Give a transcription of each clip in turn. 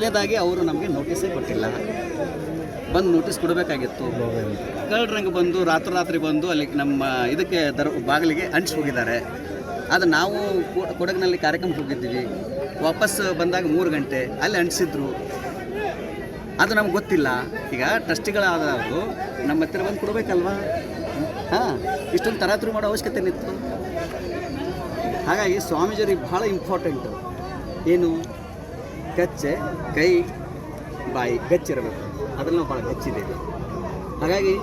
ಮೊದಲನೇದಾಗಿ ಅವರು ನಮಗೆ ನೋಟಿಸೇ ಕೊಟ್ಟಿಲ್ಲ. ಬಂದು ನೋಟಿಸ್ ಕೊಡಬೇಕಾಗಿತ್ತು. ಕಳ್ಳರಂಗೆ ಬಂದು ರಾತ್ರಿ ಬಂದು ಅಲ್ಲಿ ನಮ್ಮ ಇದಕ್ಕೆ ಬಾಗಿಲಿಗೆ ಅಂಟಿಸಿ ಹೋಗಿದ್ದಾರೆ. ಅದು ನಾವು ಕೊಡಗಿನಲ್ಲಿ ಕಾರ್ಯಕ್ರಮಕ್ಕೆ ಹೋಗಿದ್ದೀವಿ. ವಾಪಸ್ ಬಂದಾಗ 3 ಗಂಟೆ ಅಲ್ಲಿ ಅಂಟಿಸಿದ್ರು. ಅದು ನಮ್ಗೆ ಗೊತ್ತಿಲ್ಲ. ಈಗ ಟ್ರಸ್ಟಿಗಳಾದವರು ನಮ್ಮ ಹತ್ತಿರ ಬಂದು ಕೊಡಬೇಕಲ್ವಾ? ಇಷ್ಟೊಂದು ತರಾತುರಿ ಮಾಡೋ ಅವಶ್ಯಕತೆ ಇತ್ತು. ಹಾಗಾಗಿ ಸ್ವಾಮೀಜಿಯರಿಗೆ ಭಾಳ ಇಂಪಾರ್ಟೆಂಟು ಏನು, ಗಚ್ಚೆ ಕೈ ಬಾಯಿ ಗಚ್ಚಿರಬೇಕು. ಅದರಲ್ಲಿ ನಾವು ಭಾಳ ಗಚ್ಚಿದ್ದೇವೆ. ಹಾಗಾಗಿ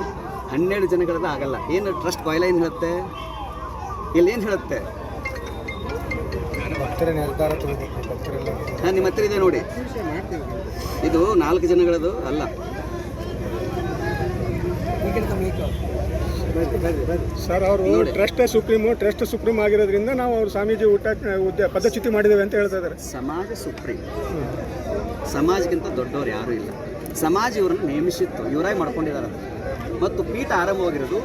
12 ಜನಗಳದ್ದು ಆಗಲ್ಲ. ಏನು ಟ್ರಸ್ಟ್ ಬಾಯ್ಲ ಏನು ಹೇಳುತ್ತೆ, ಇಲ್ಲಿ ಏನು ಹೇಳುತ್ತೆ? ನಿಮ್ಮ ಹತ್ತಿರ ಇದೆ ನೋಡಿ, ಇದು 4 ಜನಗಳದ್ದು ಅಲ್ಲ. ಸರ್ ಅವರು ಟ್ರಸ್ಟ್ ಸುಪ್ರೀಂ ಆಗಿರೋದ್ರಿಂದ ನಾವು ಅವ್ರು ಸ್ವಾಮೀಜಿ ಪದಚ್ಯುತಿ ಮಾಡಿದ್ದೇವೆ ಅಂತ ಹೇಳ್ತಾ ಇದ್ದಾರೆ. ಸಮಾಜ ಸುಪ್ರೀಂ, ಸಮಾಜಕ್ಕಿಂತ ದೊಡ್ಡವರು ಯಾರೂ ಇಲ್ಲ. ಸಮಾಜ ಇವರನ್ನು ನೇಮಿಸಿತ್ತು, ಇವರಾಗಿ ಮಾಡ್ಕೊಂಡಿದ್ದಾರೆ. ಮತ್ತು ಪೀಠ ಆರಂಭವಾಗಿರೋದು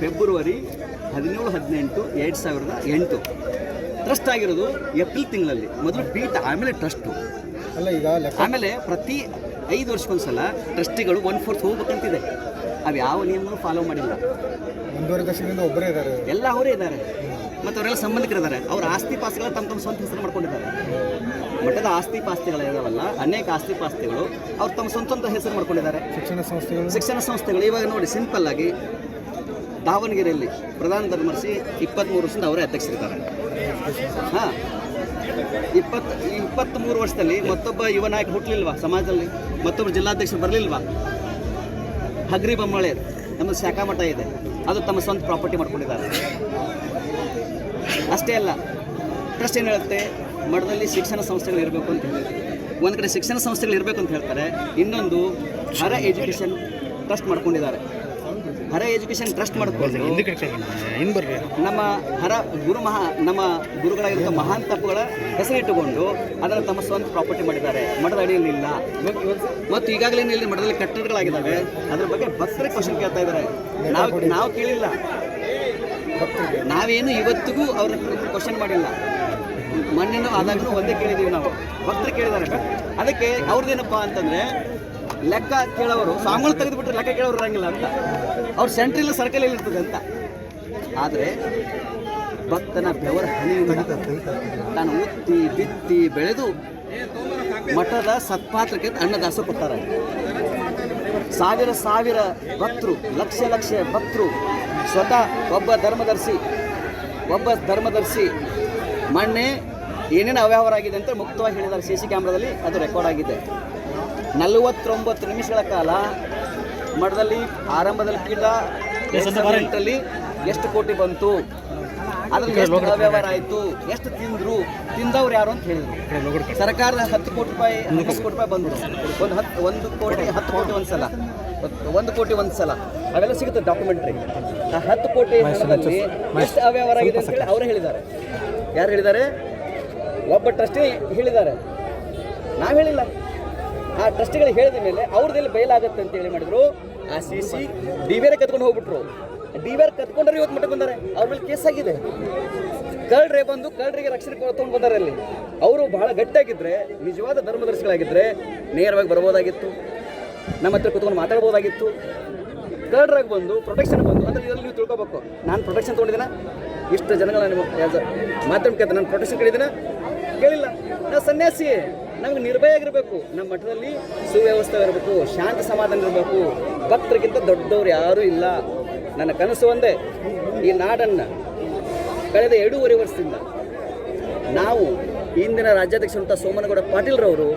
ಫೆಬ್ರವರಿ 17-18, 2008. ಟ್ರಸ್ಟ್ ಆಗಿರೋದು ಏಪ್ರಿಲ್ ತಿಂಗಳಲ್ಲಿ. ಮೊದಲು ಪೀಠ, ಆಮೇಲೆ ಟ್ರಸ್ಟು ಅಲ್ಲ. ಈಗ ಆಮೇಲೆ ಪ್ರತಿ 5 ವರ್ಷಕ್ಕೊಂದ್ಸಲ ಟ್ರಸ್ಟಿಗಳು 1/4 ಹೋಗ್ಬೇಕಂತಿದೆ. ಅವು ಯಾವ ನಿಯಮನೂ ಫಾಲೋ ಮಾಡಿಲ್ಲ. 1.5 ವರ್ಷದಿಂದ ಒಬ್ಬರೇ ಇದ್ದಾರೆ, ಎಲ್ಲ ಅವರೇ ಇದ್ದಾರೆ. ಮತ್ತು ಅವರೆಲ್ಲ ಸಂಬಂಧಿಕರಿದ್ದಾರೆ. ಅವ್ರ ಆಸ್ತಿ ಪಾಸ್ತಿಗಳ ತಮ್ಮ ಸ್ವಂತ ಹೆಸರು ಮಾಡ್ಕೊಂಡಿದ್ದಾರೆ. ಮಠದ ಆಸ್ತಿ ಪಾಸ್ತಿಗಳಿದಾವಲ್ಲ, ಅನೇಕ ಆಸ್ತಿ ಪಾಸ್ತಿಗಳು ಅವ್ರು ತಮ್ಮ ಸ್ವಂತ ಹೆಸರು ಮಾಡ್ಕೊಂಡಿದ್ದಾರೆ. ಶಿಕ್ಷಣ ಸಂಸ್ಥೆಗಳು ಇವಾಗ ನೋಡಿ, ಸಿಂಪಲ್ ಆಗಿ ದಾವಣಗೆರೆಯಲ್ಲಿ ಪ್ರಧಾನ ಧರ್ಮರ್ಷಿ 23 ವರ್ಷದಿಂದ ಅವರೇ ಅಧ್ಯಕ್ಷರಿದ್ದಾರೆ. 23 ವರ್ಷದಲ್ಲಿ ಮತ್ತೊಬ್ಬ ಯುವ ನಾಯಕ ಹುಟ್ಟಲಿಲ್ವಾ ಸಮಾಜದಲ್ಲಿ? ಮತ್ತೊಬ್ಬರು ಜಿಲ್ಲಾಧ್ಯಕ್ಷರು ಬರಲಿಲ್ವಾ? ಹಗ್ರಿ ಬೊಮ್ಮಳೆ ನಮ್ಮ ಶಾಖಾ ಮಠ ಇದೆ, ಅದು ತಮ್ಮ ಸ್ವಂತ ಪ್ರಾಪರ್ಟಿ ಮಾಡ್ಕೊಂಡಿದ್ದಾರೆ. ಅಷ್ಟೇ ಅಲ್ಲ, ಟ್ರಸ್ಟ್ ಏನು ಹೇಳುತ್ತೆ, ಮಠದಲ್ಲಿ ಶಿಕ್ಷಣ ಸಂಸ್ಥೆಗಳು ಇರಬೇಕು ಅಂತ ಹೇಳಿ. ಒಂದು ಕಡೆ ಶಿಕ್ಷಣ ಸಂಸ್ಥೆಗಳು ಇರಬೇಕು ಅಂತ ಹೇಳ್ತಾರೆ, ಇನ್ನೊಂದು ಹರ ಎಜುಕೇಷನ್ ಟ್ರಸ್ಟ್ ಮಾಡ್ಕೊಂಡಿದ್ದಾರೆ. ಹರ ಎಜುಕೇಷನ್ ಟ್ರಸ್ಟ್ ಮಾಡಿಕೊಂಡು ನಮ್ಮ ನಮ್ಮ ಗುರುಗಳಾಗಿರೋ ಮಹಾನ್ ತಪ್ಪುಗಳ ಹೆಸರಿಟ್ಟುಕೊಂಡು ಅದನ್ನು ತಮ್ಮ ಸ್ವಂತ ಪ್ರಾಪರ್ಟಿ ಮಾಡಿದ್ದಾರೆ. ಮಠದ ಅಡಿಯಲ್ಲಿ ಇಲ್ಲ. ಮತ್ತು ಈಗಾಗಲೇ ಇಲ್ಲಿ ಮಠದಲ್ಲಿ ಕಟ್ಟಡಗಳಾಗಿದ್ದಾವೆ. ಅದ್ರ ಬಗ್ಗೆ ಭಕ್ತರಿಗೆ ಕ್ವಶನ್ ಕೇಳ್ತಾ ಇದ್ದಾರೆ. ನಾವು ಕೇಳಿಲ್ಲ, ನಾವೇನು ಇವತ್ತಿಗೂ ಅವ್ರನ್ನ ಕ್ವಶನ್ ಮಾಡಿಲ್ಲ. ಮೊನ್ನೆನೂ ಆದಾಗೂ ಒಂದೇ ಕೇಳಿದ್ದೀವಿ ನಾವು. ಭಕ್ತರು ಕೇಳಿದ್ದಾರೆ. ಅದಕ್ಕೆ ಅವ್ರದ್ದೇನಪ್ಪ ಅಂತಂದರೆ, ಲೆಕ್ಕ ಕೇಳೋರು ಸ್ವಾಮಿಗಳು ತೆಗೆದುಬಿಟ್ರೆ ಲೆಕ್ಕ ಕೇಳೋರು ಇರಂಗಿಲ್ಲ ಅಂತ. ಅವ್ರು ಸೆಂಟ್ರಿಲ್ಲ ಸರ್ಕಲಲ್ಲಿ ಇರ್ತದೆ ಅಂತ. ಆದರೆ ಭಕ್ತನ ಬೆವರ ಹನಿಯಿಂದ ತಾನು ಉತ್ತಿ ಬಿತ್ತಿ ಬೆಳೆದು ಮಠದ ಸತ್ಪಾತ್ರಕ್ಕೆ ಅನ್ನದಾಸ ಕೊಡ್ತಾರೆ. ಸಾವಿರ ಭಕ್ತರು, ಲಕ್ಷ ಭಕ್ತರು, ಸ್ವತಃ ಒಬ್ಬ ಧರ್ಮದರ್ಶಿ ಮೊನ್ನೆ ಏನೇನು ಅವ್ಯವಹಾರ ಆಗಿದೆ ಅಂತ ಮುಕ್ತವಾಗಿ ಹೇಳಿದ್ದಾರೆ. CC ಕ್ಯಾಮ್ರಾದಲ್ಲಿ ಅದು ರೆಕಾರ್ಡ್ ಆಗಿದೆ. 49 ನಿಮಿಷಗಳ ಕಾಲ ಮಠದಲ್ಲಿ ಆರಂಭದಲ್ಲಿ ಪೀಠ 2008ರಲ್ಲಿ ಎಷ್ಟು ಕೋಟಿ ಬಂತು, ಅದ್ರಲ್ಲಿ ಎಷ್ಟು ಅವ್ಯವಹಾರ ಆಯಿತು, ಎಷ್ಟು ತಿಂದವ್ರು ಯಾರು ಅಂತ ಹೇಳಿದ್ರು. ಸರ್ಕಾರದ 10 ಕೋಟಿ ರೂಪಾಯಿ 10 ಕೋಟಿ ರೂಪಾಯಿ ಬಂದರು. 1 ಕೋಟಿ 10 ಕೋಟಿ ಒಂದ್ಸಲ, 1 ಕೋಟಿ ಒಂದ್ಸಲ, ಅವೆಲ್ಲ ಸಿಗುತ್ತೆ ಡಾಕ್ಯುಮೆಂಟ್ರಿ. ಆ 10 ಕೋಟಿ ಹಣದಲ್ಲಿ ಎಷ್ಟು ಅವ್ಯವಹಾರ ಆಗಿದೆ ಅಂತ ಹೇಳಿ ಅವರೇ ಹೇಳಿದ್ದಾರೆ. ಯಾರು ಹೇಳಿದ್ದಾರೆ? ಒಬ್ಬ ಟ್ರಸ್ಟಿ ಹೇಳಿದ್ದಾರೆ, ನಾವು ಹೇಳಿಲ್ಲ. ಆ ಟ್ರಸ್ಟಿಗಳು ಹೇಳಿದ ಮೇಲೆ ಅವ್ರದ್ದೆಲ್ಲ ಬಯಲಾಗುತ್ತೆ ಅಂತೇಳಿ ಮಾಡಿದ್ರು. ಆ CC DVR ಕತ್ಕೊಂಡು ಹೋಗ್ಬಿಟ್ರು. DVR ಕತ್ಕೊಂಡ್ರೆ ಇವತ್ತು ಮಠಕ್ಕೆ ಬಂದಾರೆ. ಅವ್ರ ಮೇಲೆ ಕೇಸ್ ಆಗಿದೆ. ಕಳ್ಳರಿಗೆ ರಕ್ಷಣೆ ತೊಗೊಂಡು ಬಂದಾರೆ. ಅಲ್ಲಿ ಅವರು ಬಹಳ ಗಟ್ಟಿಯಾಗಿದ್ದರೆ, ನಿಜವಾದ ಧರ್ಮದರ್ಶಿಗಳಾಗಿದ್ದರೆ ನೇರವಾಗಿ ಬರ್ಬೋದಾಗಿತ್ತು, ನಮ್ಮ ಹತ್ರ ಕುತ್ಕೊಂಡು ಮಾತಾಡ್ಬೋದಾಗಿತ್ತು. ಕಳ್ಳರಾಗಿ ಬಂದು ಪ್ರೊಟೆಕ್ಷನ್ ಬಂದು ಅಂದರೆ ಇದರಲ್ಲಿ ನೀವು ತಿಳ್ಕೊಬೇಕು, ನಾನು ಪ್ರೊಟೆಕ್ಷನ್ ತೊಗೊಂಡಿದ್ದೀನ, ಇಷ್ಟು ಜನಗಳ ಮಾಧ್ಯಮಕ್ಕೆ ನಾನು ಪ್ರೊಟೆಕ್ಷನ್ ಕೇಳಿದ್ದೀನ, ಕೇಳಿಲ್ಲ. ನಾವು ಸನ್ಯಾಸಿ, ನಮ್ಗೆ ನಿರ್ಭಯಾಗಿರಬೇಕು. ನಮ್ಮ ಮಠದಲ್ಲಿ ಸುವ್ಯವಸ್ಥೆ ಇರಬೇಕು, ಶಾಂತಿ ಸಮಾಧಾನ ಇರಬೇಕು. ಭಕ್ತರಿಗಿಂತ ದೊಡ್ಡವರು ಯಾರೂ ಇಲ್ಲ. ನನ್ನ ಕನಸು ಒಂದೇ, ಈ ನಾಡನ್ನು ಕಳೆದ 2.5 ವರ್ಷದಿಂದ ನಾವು ಇಂದಿನ ರಾಜ್ಯಾಧ್ಯಕ್ಷರಂಥ ಸೋಮನಗೌಡ ಪಾಟೀಲ್ರವರು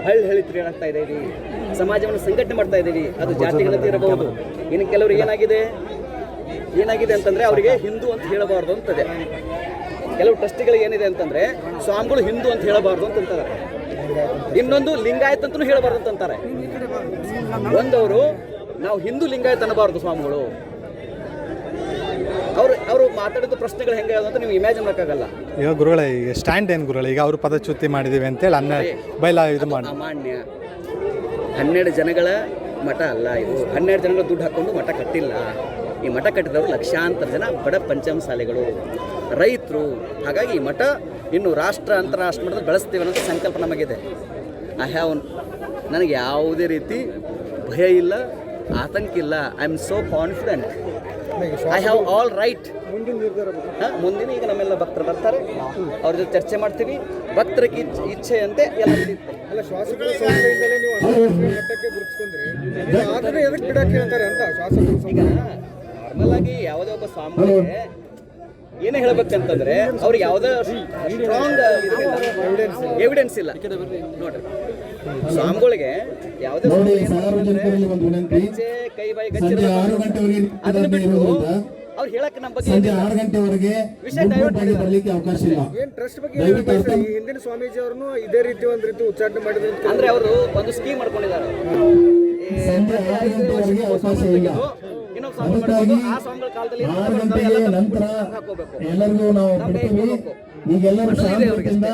ಹಳ್ಳಿ ತಿರುಗಾಡ್ತಾ ಇದ್ದೀವಿ, ಸಮಾಜವನ್ನು ಸಂಘಟನೆ ಮಾಡ್ತಾ ಇದ್ದೀವಿ. ಅದು ಜಾತಿಗಳಂತೆ ಇರಬಹುದು. ಇನ್ನು ಕೆಲವರು ಏನಾಗಿದೆ ಅಂತಂದರೆ ಅವರಿಗೆ ಹಿಂದೂ ಅಂತ ಹೇಳಬಾರ್ದು ಅಂತದೆ. ಕೆಲವು ಟ್ರಸ್ಟಿಗಳಿಗೆ ಏನಿದೆ ಅಂತಂದರೆ ಸ್ವಾಮಿಗಳು ಹಿಂದೂ ಅಂತ ಹೇಳಬಾರ್ದು ಅಂತಂತಾರೆ. ಇನ್ನೊಂದು ಲಿಂಗಾಯತ್ ಅಂತಲೂ ಹೇಳಬಾರ್ದು ಅಂತಂತಾರೆ. ಒಂದವರು ನಾವು ಹಿಂದೂ ಲಿಂಗಾಯತ್ ಅನ್ನಬಾರ್ದು ಸ್ವಾಮಿಗಳು. ಅವರು ಮಾತಾಡಿದ ಪ್ರಶ್ನೆಗಳು ಹೆಂಗೆ ಅಂತ ನೀವು ಇಮ್ಯಾಜಿನ್ ಮಾಡೋಕ್ಕಾಗಲ್ಲ. ಈಗ ಗುರುಗಳೇ, ಈಗ ಸ್ಟ್ಯಾಂಡ್ ಏನು ಗುರುಗಳೇ, ಈಗ ಅವರು ಪದಚ್ಯುತಿ ಮಾಡಿದ್ದೀವಿ ಅಂತೇಳಿ ಅಮಾನ್ಯ. 12 ಜನಗಳ ಮಠ ಅಲ್ಲ ಇದು. 12 ಜನಗಳ ದುಡ್ಡು ಹಾಕ್ಕೊಂಡು ಮಠ ಕಟ್ಟಿಲ್ಲ. ಈ ಮಠ ಕಟ್ಟಿದವರು ಲಕ್ಷಾಂತರ ಜನ ಬಡ ಪಂಚಮಸಾಲಿಗಳು, ರೈತರು. ಹಾಗಾಗಿ ಈ ಮಠ ಇನ್ನು ರಾಷ್ಟ್ರ ಅಂತಾರಾಷ್ಟ್ರ ಮಟ್ಟದಲ್ಲಿ ಬೆಳೆಸ್ತೀವಿ ಅನ್ನೋ ಸಂಕಲ್ಪ ನಮಗಿದೆ. I have ನನಗೆ ಯಾವುದೇ ರೀತಿ ಭಯ ಇಲ್ಲ, ಆತಂಕ ಇಲ್ಲ. I am so confident. I have all right. ಮುಂದಿನ ನಿರ್ಧಾರ ಮುಂದಿನ ಈಗ ನಮ್ಮೆಲ್ಲ ಭಕ್ತರು ಬರ್ತಾರೆ, ಅವ್ರ ಜೊತೆ ಚರ್ಚೆ ಮಾಡ್ತೀವಿ. ಭಕ್ತರ ಇಚ್ಛೆಯಂತೆ ಎಲ್ಲ ನಡೀತೆ. ಅಲ್ಲ, ಶ್ವಾಸಕೋಶ ಸಂಸ್ಥೆಯಿಂದಲೇ ನೀವು ಅಂತಾರಾಷ್ಟ್ರೀಯ ಮಟ್ಟಕ್ಕೆ ಗುರುತಿಸ್ಕೊಂಡ್ರಿ, ಅದನ್ನ ಎದಕ್ಕೆ ಬಿಡಕ್ಕೆ ಹೇಳ್ತಾರೆ ಅಂತ ಶ್ವಾಸಕೋಶ. ಈಗ ನಾರ್ಮಲ್ ಆಗಿ ಯಾವುದೇ ಒಬ್ಬ ಸ್ವಾಮಿಗಳಿಗೆ ಏನೇ ಹೇಳ್ಬೇಕಂತಂದ್ರೆ ಅವ್ರಿಗೆ ಯಾವುದೇ ಸ್ಟ್ರಾಂಗ್ ಎವಿಡೆನ್ಸ್ ಇಲ್ಲ. ನೋಡ್ರಿ, ಸ್ವಾಮಿಗಳಿಗೆ ಯಾವುದೇ ಕೈ ಬಾಯಿ ಗಚ್ಚಿ ಅದನ್ನ ಬಿಟ್ಟು ಅವ್ರು ಹೇಳಕ್ಕೆ ನಮ್ಮ ಬಗ್ಗೆ ವಿಷಯ ಡೈವರ್ಟ್ ಬರ್ಲಿಕ್ಕೆ ಅವಕಾಶ ಇಲ್ಲ. ಏನ್ ಟ್ರಸ್ಟ್ ಬಗ್ಗೆ ಈ ಹಿಂದಿನ ಸ್ವಾಮೀಜಿ ಅವ್ರನ್ನು ಇದೇ ರೀತಿ ಒಂದ್ ರೀತಿ ಉಚ್ಚಾಟನೆ ಮಾಡಿದ್ರು ಅಂತ ಅಂದ್ರೆ ಅವರು ಒಂದು ಸ್ಕೀಮ್ ಮಾಡ್ಕೊಂಡಿದ್ದಾರೆ. ಸಂಜೆ 6 ಗಂಟೆವರೆಗೆ ಅವಕಾಶ ಇಲ್ಲ. ಇನ್ನೊಂದು ಸ್ವಾಮಿ ಮಾಡ್ಬೋದು, ಆ ಸ್ವಾಮಿಗಳ ಕಾಲದಲ್ಲಿ 6 ಗಂಟೆಗೆ ನಂತರ ಹಾಕೋಬೇಕು. ಎಲ್ಲರಿಗೂ ನಾವು ಬಿಡ್ತೀವಿ. ಈಗೆಲ್ಲರೂ ಶಾಂತಿಯಿಂದ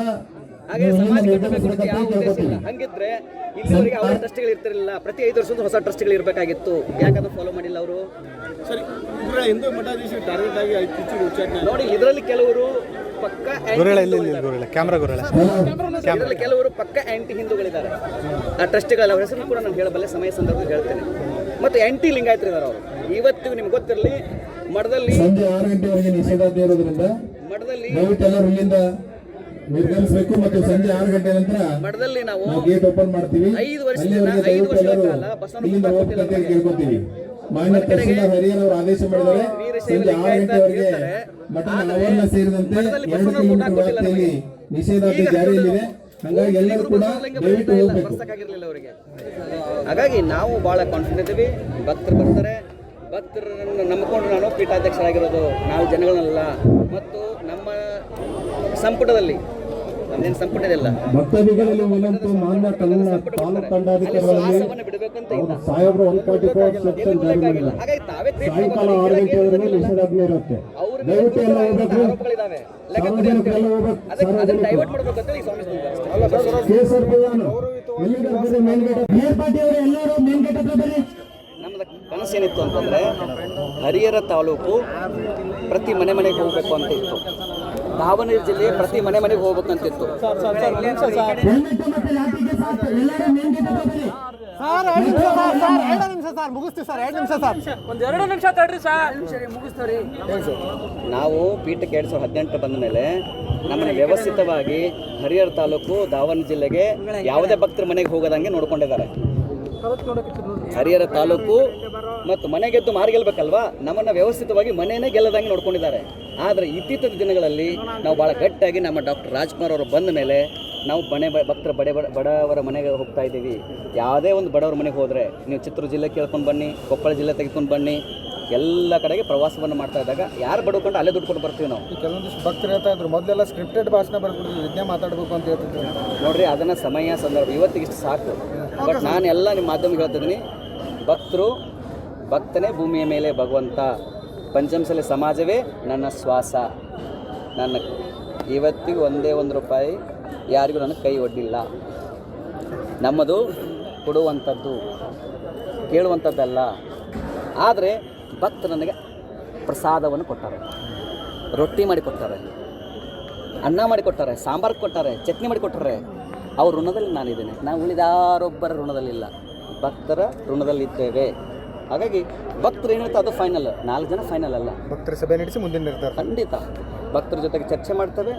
ಹಾಗೆ ಸಮಾಜಕ್ಕೆ ಬಿಡಬೇಕು ಯಾವ ಉದ್ದೇಶ ಇಲ್ಲ. ಹಂಗಿದ್ರೆ ಇಲ್ಲಿವರೆಗೆ ಅವರ ಟ್ರಸ್ಟ್ಗಳು ಇರ್ತಿರಲಿಲ್ಲ. ಪ್ರತಿ 5 ವರ್ಷದ ಹೊಸ ಟ್ರಸ್ಟ್ಗಳು ಇರಬೇಕಾಗಿತ್ತು. ಯಾಕಂದ್ರೆ ಫಾಲೋ ಮಾಡಿಲ್ಲ ಅವರು. ಸರಿ, ಹಿಂದೂ ಮಠಾಧೀಶರು ಟಾರ್ಗೆಟ್ ಆಗಿ ಇತ್ತೀಚೆಗೆ ಉಚ್ಚಾಟನೆ ನೋಡಿ, ಇದರಲ್ಲಿ ಕೆಲವರು ಪಕ್ಕ ಇದರಲ್ಲಿ ಕೆಲವರು ಪಕ್ಕ ಆಂಟಿ ಹಿಂದೂಗಳಿದ್ದಾರೆ. ಆ ಟ್ರಸ್ಟ್ಗಳ ಹೆಸರು ಕೂಡ ನಾನು ಹೇಳಬಲ್ಲೆ, ಸಮಯ ಸಂದರ್ಭದಲ್ಲಿ ಹೇಳ್ತೇನೆ. ಮತ್ತು ಆಂಟಿ ಲಿಂಗಾಯತರಿದ್ದಾರೆ ಅವರು. ಇವತ್ತಿಗೂ ನಿಮ್ಗೆ ಗೊತ್ತಿರಲಿ, ಮಠದಲ್ಲಿ ಸಂಜೆ 6 ಗಂಟೆವರೆಗೆ ನಿಷೇಧಾಜ್ಞೆ ಇರೋದ್ರಿಂದ ಮಠದಲ್ಲಿ ದಯವಿಟ್ಟು ಎಲ್ಲರೂ ಇಲ್ಲಿಂದ ನಿರ್ಗಮಿಸಬೇಕು. ಮತ್ತು ಸಂಜೆ 6 ಗಂಟೆ ನಂತರ ಮಠದಲ್ಲಿ ನಾವು ಗೇಟ್ ಓಪನ್ ಮಾಡ್ತೀವಿ. 5 ವರ್ಷದ ಕಾಲ ಬಸವನ ಅಂತ ಕೇಳ್ಕೊತೀವಿ. ಮಾನ್ಯ ತಹಸೀಲ್ದಾರ್ ಹರಿಯರ್ ಆದೇಶ ಮಾಡಿದರೆ ಸಂಜೆ 6 ಗಂಟೆವರೆಗೆ ಮಠದ ಆವರಣ ಸೇರಿದಂತೆ 2 ಕಿಲೋಮೀಟರ್ ವ್ಯಾಪ್ತಿಯಲ್ಲಿ ನಿಷೇಧಾಜ್ಞೆ ಜಾರಿಯಲ್ಲಿದೆ. ಹಾಗಾಗಿ ಎಲ್ಲರೂ ಕೂಡ ದಯವಿಟ್ಟು ಹೋಗಬೇಕು. ಬರ್ಸಕ್ಕಾಗಿರ್ಲಿಲ್ಲ ಅವರಿಗೆ. ಹಾಗಾಗಿ ನಾವು ಭಾಳ ಕಾನ್ಫಿಡೆಂಟ್ ಇದ್ದೀವಿ. ಭಕ್ತರು ಬರ್ತಾರೆ. ಭಕ್ತರನ್ನು ನಂಬಿಕೊಂಡು ನಾನು ಪೀಠಾಧ್ಯಕ್ಷರಾಗಿರೋದು, ನಾವು ಜನಗಳನ್ನೆಲ್ಲ. ಮತ್ತು ನಮ್ಮ ಸಂಪುಟದಲ್ಲಿ ನಮ್ದೇನು ಸಂಪುಟ ಇದೆಲ್ಲ, ಭಕ್ತಾದಿಗಳಲ್ಲಿ ಒಂದಂತೂ ಮಾನ್ಯ ತಾಲೂಕು ದಂಡಾಧಿಕಾರಿಗಳಲ್ಲಿ ಶ್ವಾಸವನ್ನು ಬಿಡಬೇಕಂತ ಇಲ್ಲ. ಸಾಹೇಬರು 144 ಸೆಕ್ಷನ್ ಜಾರಿ ಮಾಡಿಲ್ಲ. ಹಾಗಾಗಿ ತಾವೇ ಸಾಯಂಕಾಲ 6 ಗಂಟೆವರೆಗೆ ನಿಷೇಧಾಜ್ಞೆ ಇರುತ್ತೆ. ದಯವಿಟ್ಟು ಎಲ್ಲ ಹೋಗ್ಬೇಕು. ಆರೋಪಗಳಿದಾವೆ. ಸಾರ್ವಜನಿಕರೆಲ್ಲ ಹೋಗ್ಬೇಕು. ಅದನ್ನ ಡೈವರ್ಟ್ ಮಾಡ್ಬೇಕಂತ ಈ ಸ್ವಾಮಿ ಕೇಸರ್ ಭವನ ಎಲ್ಲಿದೆ ಬರ್ರಿ ಮೇನ್ ಗೇಟ್. ಮೇಯರ್ ಪಾರ್ಟಿ ಅವರು ಎಲ್ಲರೂ ಮೇನ್ ಗೇಟ್ ಹತ್ರ ಬರ್ರಿ. ನಮ್ಮದು ಕನಸು ಏನಿತ್ತು ಅಂತಂದರೆ ಹರಿಹರ ತಾಲೂಕು ಪ್ರತಿ ಮನೆಗೆ ಹೋಗಬೇಕು ಅಂತ ಇತ್ತು. ದಾವಣಗೆರೆ ಜಿಲ್ಲೆ ಪ್ರತಿ ಮನೆಗೆ ಹೋಗ್ಬೇಕಂತಿತ್ತು. ಹೆಲ್ಮೆಟ್ ಮತ್ತೆ ಲಾಠಿಗೆ ಸಾಕು. ಎಲ್ಲರೂ ಮೇನ್ ಗೇಟ್ ಹತ್ರ ಬರ್ರಿ. ಸರ್ 2 ನಿಮಿಷ ಸರ್ ಮುಗಿಸ್ತೀವಿ ಸರ್. 2 ನಿಮಿಷ ಸರ್, ಒಂದು 2 ನಿಮಿಷ ತಡ್ರಿ ಸರ್. ಮುಗಿಸ್ತೀವಿ. ನಾವು ಪೀಠಕ್ಕೆ 2018 ಬಂದ ಮೇಲೆ ನಮ್ಮನ್ನು ವ್ಯವಸ್ಥಿತವಾಗಿ ಹರಿಹರ ತಾಲೂಕು ದಾವಣಗೆರೆ ಜಿಲ್ಲೆಗೆ ಯಾವುದೇ ಭಕ್ತರ ಮನೆಗೆ ಹೋಗೋದಂಗೆ ನೋಡ್ಕೊಂಡಿದ್ದಾರೆ. ಹರಿಹರ ತಾಲೂಕು ಮತ್ತು ಮನೆ ಗೆದ್ದು ಮಾರು ಗೆಲ್ಲಬೇಕಲ್ವಾ, ನಮ್ಮನ್ನು ವ್ಯವಸ್ಥಿತವಾಗಿ ಮನೆಯೇ ಗೆಲ್ಲದಂಗೆ ನೋಡ್ಕೊಂಡಿದ್ದಾರೆ. ಆದರೆ ಇತ್ತೀಚಿನ ದಿನಗಳಲ್ಲಿ ನಾವು ಭಾಳ ಗಟ್ಟಿಯಾಗಿ ನಮ್ಮ ಡಾಕ್ಟರ್ ರಾಜ್ಕುಮಾರ್ ಅವರು ಬಂದ ಮೇಲೆ ನಾವು ಭಕ್ತರ ಬಡವರ ಮನೆಗೆ ಹೋಗ್ತಾ ಇದ್ದೀವಿ. ಯಾವುದೇ ಒಂದು ಬಡವರ ಮನೆಗೆ ಹೋದರೆ ನೀವು ಚಿತ್ರದುರ್ಗ ಜಿಲ್ಲೆ ಕೇಳ್ಕೊಂಡು ಬನ್ನಿ, ಕೊಪ್ಪಳ ಜಿಲ್ಲೆ ತೆಗೆದುಕೊಂಡು ಬನ್ನಿ, ಎಲ್ಲ ಕಡೆಗೆ ಪ್ರವಾಸವನ್ನು ಮಾಡ್ತಾ ಇದ್ದಾಗ ಯಾರು ಬಡ್ಕೊಂಡು ಅಲ್ಲೇ ದುಡ್ಡು ಕೊಟ್ಟು ಬರ್ತೀವಿ ನಾವು. ಕೆಲವೊಂದಿಷ್ಟು ಭಕ್ತರು ಹೇಳ್ತಾ ಇದ್ರು, ಮೊದಲೆಲ್ಲ ಸ್ಕ್ರಿಪ್ಟೆಡ್ ಭಾಷಣ ಬರ್ಬಿಡ್ತೀವಿ, ಇದನ್ನೇ ಮಾತಾಡಬೇಕು ಅಂತ ಹೇಳ್ತಿದ್ರು. ನೋಡ್ರಿ, ಅದನ್ನು ಸಮಯ ಸಂದರ್ಭ ಇವತ್ತಿಗೆ ಇಷ್ಟು ಸಾಕು. ಬಟ್ ನಾನು ಎಲ್ಲ ನಿಮ್ಮ ಮಾಧ್ಯಮಕ್ಕೆ ಹೇಳ್ತಿದ್ದೀನಿ, ಭಕ್ತನೇ ಭೂಮಿಯ ಮೇಲೆ ಭಗವಂತ, ಪಂಚಮಸಾಲಿ ಸಮಾಜವೇ ನನ್ನ ಶ್ವಾಸ. ನನ್ನ ಇವತ್ತಿಗೂ ಒಂದೇ ₹1 ಯಾರಿಗೂ ನನಗೆ ಕೈ ಒಡ್ಡಿಲ್ಲ. ನಮ್ಮದು ಕೊಡುವಂಥದ್ದು, ಕೇಳುವಂಥದ್ದಲ್ಲ. ಆದರೆ ಭಕ್ತರು ನನಗೆ ಪ್ರಸಾದವನ್ನು ಕೊಟ್ಟಾರೆ, ರೊಟ್ಟಿ ಮಾಡಿ ಕೊಟ್ಟಾರೆ, ಅನ್ನ ಮಾಡಿ ಕೊಟ್ಟಾರೆ, ಸಾಂಬಾರು ಕೊಟ್ಟಾರೆ, ಚಟ್ನಿ ಮಾಡಿ ಕೊಟ್ಟಾರೆ. ಅವ್ರ ಋಣದಲ್ಲಿ ನಾನಿದ್ದೇನೆ. ನಾವು ಉಳಿದಾರೊಬ್ಬರ ಋಣದಲ್ಲಿಲ್ಲ, ಭಕ್ತರ ಋಣದಲ್ಲಿದ್ದೇವೆ. ಹಾಗಾಗಿ ಭಕ್ತರು ಏನಿರುತ್ತೆ ಅದು ಫೈನಲ್. 4 ಜನ ಫೈನಲ್ ಅಲ್ಲ. ಭಕ್ತರ ಸಭೆ ನಡೆಸಿ ಮುಂದಿನ ನಿರ್ಧಾರ ಖಂಡಿತ ಭಕ್ತರ ಜೊತೆಗೆ ಚರ್ಚೆ ಮಾಡ್ತೇವೆ.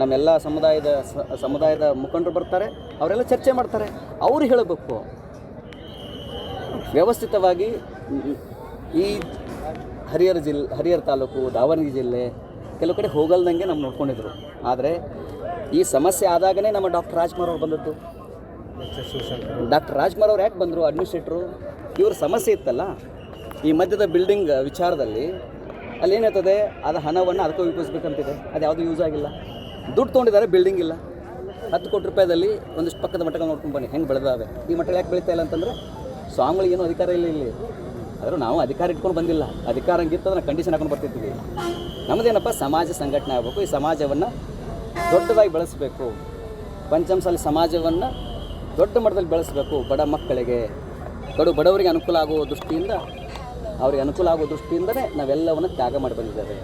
ನಮ್ಮೆಲ್ಲ ಸಮುದಾಯದ ಮುಖಂಡರು ಬರ್ತಾರೆ, ಅವರೆಲ್ಲ ಚರ್ಚೆ ಮಾಡ್ತಾರೆ. ಅವರು ಹೇಳಬೇಕು ವ್ಯವಸ್ಥಿತವಾಗಿ. ಈ ಹರಿಹರ ತಾಲೂಕು, ದಾವಣಗೆರೆ ಜಿಲ್ಲೆ ಕೆಲವು ಕಡೆ ಹೋಗಲ್ದಂಗೆ ನಮ್ಮ ನೋಡ್ಕೊಂಡಿದ್ರು. ಆದರೆ ಈ ಸಮಸ್ಯೆ ಆದಾಗನೇ ನಮ್ಮ ಡಾಕ್ಟರ್ ರಾಜ್ಕುಮಾರ್ ಅವರು ಬಂದದ್ದು. ಡಾಕ್ಟರ್ ರಾಜ್ಕುಮಾರ್ ಅವ್ರು ಯಾಕೆ ಬಂದರು? ಅಡ್ಮಿನಿಸ್ಟ್ರೇಟ್ರು. ಇವ್ರ ಸಮಸ್ಯೆ ಇತ್ತಲ್ಲ ಈ ಮಧ್ಯದ ಬಿಲ್ಡಿಂಗ್ ವಿಚಾರದಲ್ಲಿ, ಅಲ್ಲಿ ಏನಾಗ್ತದೆ, ಅದು ಹಣವನ್ನು ಅದಕ್ಕೂ ಉಪಯೋಗಿಸ್ಬೇಕಂತಿದೆ. ಅದು ಯಾವುದೂ ಯೂಸ್ ಆಗಿಲ್ಲ. ದುಡ್ಡು ತೊಗೊಂಡಿದ್ದಾರೆ, ಬಿಲ್ಡಿಂಗ್ ಇಲ್ಲ. 10 ಕೋಟಿ ರೂಪಾಯಿದಲ್ಲಿ ಒಂದಿಷ್ಟು ಪಕ್ಕದ ಮಠಗಳು ನೋಡ್ಕೊಂಡು ಬನ್ನಿ ಹೆಂಗೆ ಬೆಳೆದಾವೆ. ಈ ಮಠ ಯಾಕೆ ಬೆಳೀತಾ ಇಲ್ಲ ಅಂತಂದರೆ ಸ್ವಾಮಿಗಳಿಗೆ ಏನೂ ಅಧಿಕಾರ ಇಲ್ಲ ಇಲ್ಲಿ. ಆದರೂ ನಾವು ಅಧಿಕಾರ ಇಟ್ಕೊಂಡು ಬಂದಿಲ್ಲ. ಅಧಿಕಾರ ಹಂಗಿತ್ತು ಅದನ್ನು ಕಂಡೀಷನ್ ಹಾಕೊಂಡು ಬರ್ತಿದ್ವಿ. ನಮ್ಮದೇನಪ್ಪ, ಸಮಾಜ ಸಂಘಟನೆ ಆಗಬೇಕು. ಈ ಸಮಾಜವನ್ನು ದೊಡ್ಡದಾಗಿ ಬೆಳೆಸಬೇಕು. ಪಂಚಮಸಾಲಿ ಸಮಾಜವನ್ನು ದೊಡ್ಡ ಮಟ್ಟದಲ್ಲಿ ಬೆಳೆಸಬೇಕು. ಬಡ ಮಕ್ಕಳಿಗೆ, ಬಡವರಿಗೆ ಅನುಕೂಲ ಆಗುವ ದೃಷ್ಟಿಯಿಂದ, ಅವರಿಗೆ ಅನುಕೂಲ ಆಗುವ ದೃಷ್ಟಿಯಿಂದಲೇ ನಾವೆಲ್ಲವನ್ನು ತ್ಯಾಗ ಮಾಡಿ ಬಂದಿದ್ದೇವೆ.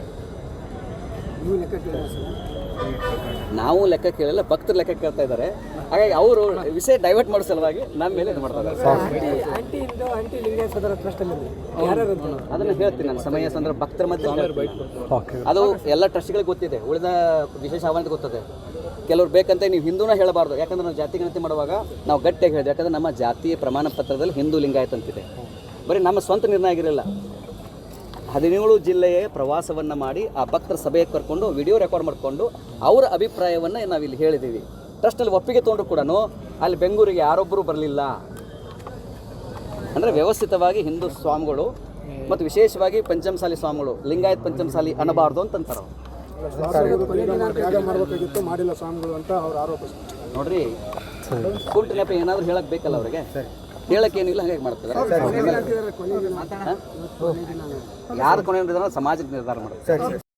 ನಾವು ಲೆಕ್ಕ ಕೇಳಿಲ್ಲ, ಭಕ್ತರು ಲೆಕ್ಕ ಕೇಳ್ತಾ ಇದ್ದಾರೆ. ಹಾಗಾಗಿ ಅವರು ವಿಷಯ ಡೈವರ್ಟ್ ಮಾಡೋ ಸಲುವಾಗಿ ನಮ್ಮ ಮೇಲೆ ಇದು ಮಾಡ್ತಾರೆ. ಅದನ್ನು ಹೇಳ್ತೀನಿ ನಾನು ಸಮಯ ಸಂದರ್ಭ ಭಕ್ತರ ಮಧ್ಯೆ ಹೇಳ್ತೀನಿ. ಅದು ಎಲ್ಲ ಟ್ರಸ್ಟ್ಗಳಿಗೆ ಗೊತ್ತಿದೆ, ಉಳಿದ ವಿಶೇಷ ಆಹ್ವಾನ ಗೊತ್ತದೆ. ಕೆಲವ್ರು ಬೇಕಂತ ನೀವು ಹಿಂದೂನ ಹೇಳಬಾರ್ದು, ಯಾಕಂದ್ರೆ ನಾವು ಜಾತಿ ಗಣತಿ ಮಾಡುವಾಗ ನಾವು ಗಟ್ಟಿಯಾಗಿ ಹೇಳಿದೆ, ಯಾಕಂದ್ರೆ ನಮ್ಮ ಜಾತಿಯ ಪ್ರಮಾಣ ಪತ್ರದಲ್ಲಿ ಹಿಂದೂ ಲಿಂಗಾಯತ್ ಅಂತಿದೆ. ಬರೀ ನಮ್ಮ ಸ್ವಂತ ನಿರ್ಣಯ ಆಗಿರಲಿಲ್ಲ, 17 ಜಿಲ್ಲೆಯ ಪ್ರವಾಸವನ್ನು ಮಾಡಿ ಆ ಭಕ್ತರ ಸಭೆಗೆ ಕರ್ಕೊಂಡು ವಿಡಿಯೋ ರೆಕಾರ್ಡ್ ಮಾಡಿಕೊಂಡು ಅವರ ಅಭಿಪ್ರಾಯವನ್ನು ನಾವಿಲ್ಲಿ ಹೇಳಿದ್ದೀವಿ. ಟ್ರಸ್ಟಲ್ಲಿ ಒಪ್ಪಿಗೆ ತೊಗೊಂಡ್ರು ಕೂಡ ಅಲ್ಲಿ ಬೆಂಗಳೂರಿಗೆ ಯಾರೊಬ್ಬರು ಬರಲಿಲ್ಲ. ಅಂದರೆ ವ್ಯವಸ್ಥಿತವಾಗಿ ಹಿಂದೂ ಸ್ವಾಮಿಗಳು ಮತ್ತು ವಿಶೇಷವಾಗಿ ಪಂಚಮಸಾಲಿ ಸ್ವಾಮಿಗಳು ಲಿಂಗಾಯತ್ ಪಂಚಮಸಾಲಿ ಅನ್ನಬಾರ್ದು ಅಂತಂತಾರೆ. ಮಾಡಬೇಕಾಗಿತ್ತು, ಮಾಡಿಲ್ಲ ಸ್ವಾಮಿಗಳು ಅಂತ ಅವ್ರ ಆರೋಪ. ನೋಡ್ರಿ, ಕುಂಟು ನೆಪ ಏನಾದರೂ ಹೇಳಕ್ಕೆ ಬೇಕಲ್ಲ ಅವ್ರಿಗೆ, ಹೇಳಕ್ಕೇನಿಲ್ಲ, ಹಾಗಾಗಿ ಮಾಡ್ತಾರೆ. ಯಾರು ಕೊನೆ ನಿರ್ಧಾರ ಸಮಾಜಕ್ಕೆ ನಿರ್ಧಾರ ಮಾಡೋದು.